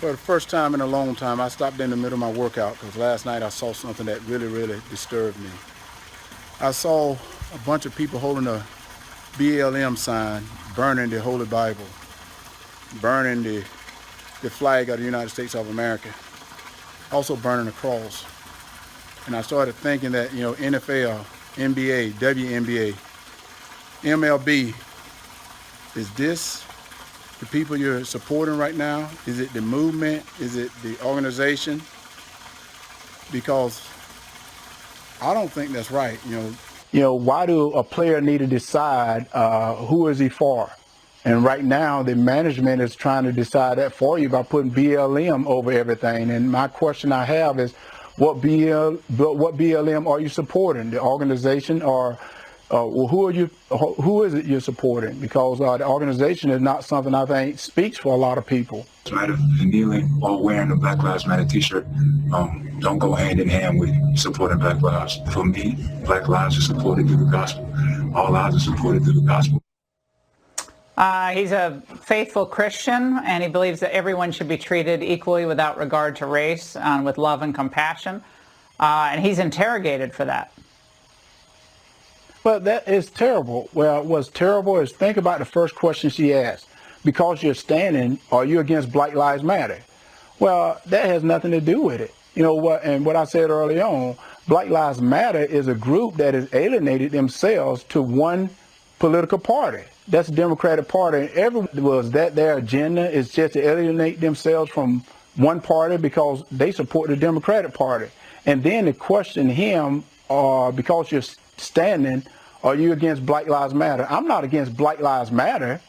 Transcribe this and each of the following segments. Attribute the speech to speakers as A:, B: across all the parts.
A: For the first time in a long time, I stopped in the middle of my workout because last night I saw something that really disturbed me. I saw a bunch of people holding a BLM sign, burning the Holy Bible, burning the flag of the United States of America, also burning a cross. And I started thinking that, NFL, NBA, WNBA, MLB, is this the people you're supporting right now? Is it the movement? Is it the organization? Because I don't think that's right. Why do a player need to decide who is he for? And right now, the management is trying to decide that for you by putting BLM over everything. And my question I have is, what BLM are you supporting? The organization or who is it you're supporting? Because the organization is not something I think speaks for a lot of people.
B: Matter and kneeling or wearing a Black Lives Matter t-shirt don't go hand in hand with supporting Black lives. For me, Black lives are supported through the gospel. All lives are supported through the gospel.
C: He's a faithful Christian, and he believes that everyone should be treated equally without regard to race, with love and compassion. And he's interrogated for that.
A: Well, that is terrible. Well, what's terrible is think about the first question she asked. Because you're standing, are you against Black Lives Matter? Well, that has nothing to do with it. You know what? And what I said early on, Black Lives Matter is a group that has alienated themselves to one political party. That's the Democratic Party. And everyone was that their agenda is just to alienate themselves from one party because they support the Democratic Party. And then to question him, because you're standing, are you against Black Lives Matter? I'm not against Black Lives Matter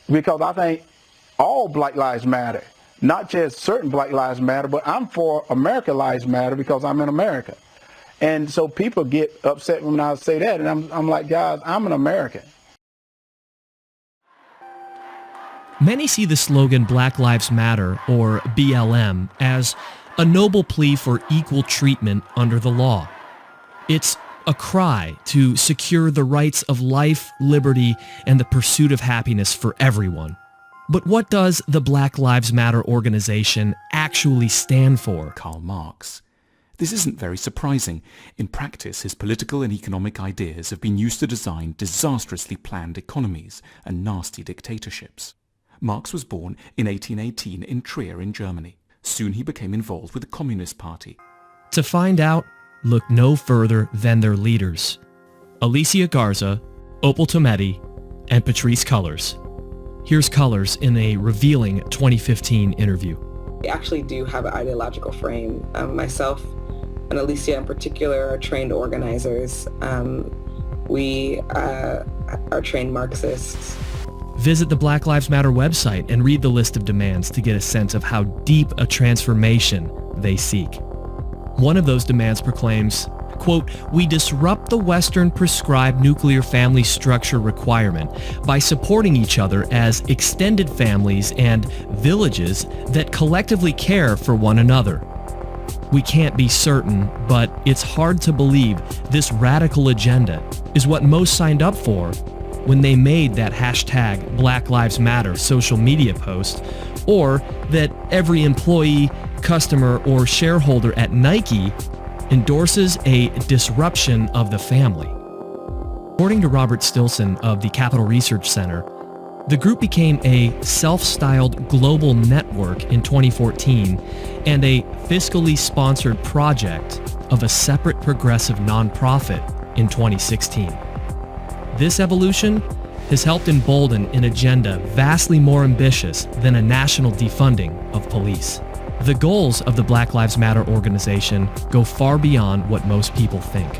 A: because I think all Black Lives Matter, not just certain Black Lives Matter, but I'm for America Lives Matter because I'm in America. And so people get upset when I say that, and I'm like, guys, I'm an American.
D: Many see the slogan Black Lives Matter, or BLM, as a noble plea for equal treatment under the law. It's a cry to secure the rights of life, liberty, and the pursuit of happiness for everyone. But what does the Black Lives Matter organization actually stand for?
E: Karl Marx. This isn't very surprising. In practice, his political and economic ideas have been used to design disastrously planned economies and nasty dictatorships. Marx was born in 1818 in Trier in Germany. Soon he became involved with the Communist Party.
D: To find out, look no further than their leaders: Alicia Garza, Opal Tometi, and Patrisse Cullors. Here's Cullors in a revealing 2015 interview.
F: We actually do have an ideological frame. Myself and Alicia in particular are trained organizers. We are trained Marxists.
D: Visit the Black Lives Matter website and read the list of demands to get a sense of how deep a transformation they seek. One of those demands proclaims, quote, "We disrupt the Western prescribed nuclear family structure requirement by supporting each other as extended families and villages that collectively care for one another. We can't be certain, but it's hard to believe this radical agenda is what most signed up for when they made that hashtag Black Lives Matter social media post, or that every employee, customer, or shareholder at Nike endorses a disruption of the family." According to Robert Stilson of the Capital Research Center, the group became a self-styled global network in 2014 and a fiscally sponsored project of a separate progressive nonprofit in 2016. This evolution has helped embolden an agenda vastly more ambitious than a national defunding of police. The goals of the Black Lives Matter organization go far beyond what most people think.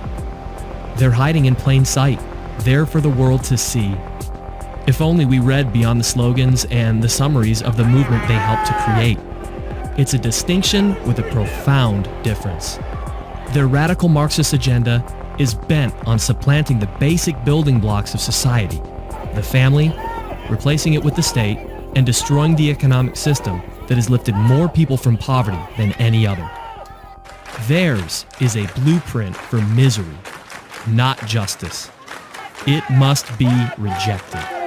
D: They're hiding in plain sight, there for the world to see. If only we read beyond the slogans and the summaries of the movement they helped to create. It's a distinction with a profound difference. Their radical Marxist agenda is bent on supplanting the basic building blocks of society, the family, replacing it with the state, and destroying the economic system that has lifted more people from poverty than any other. Theirs is a blueprint for misery, not justice. It must be rejected.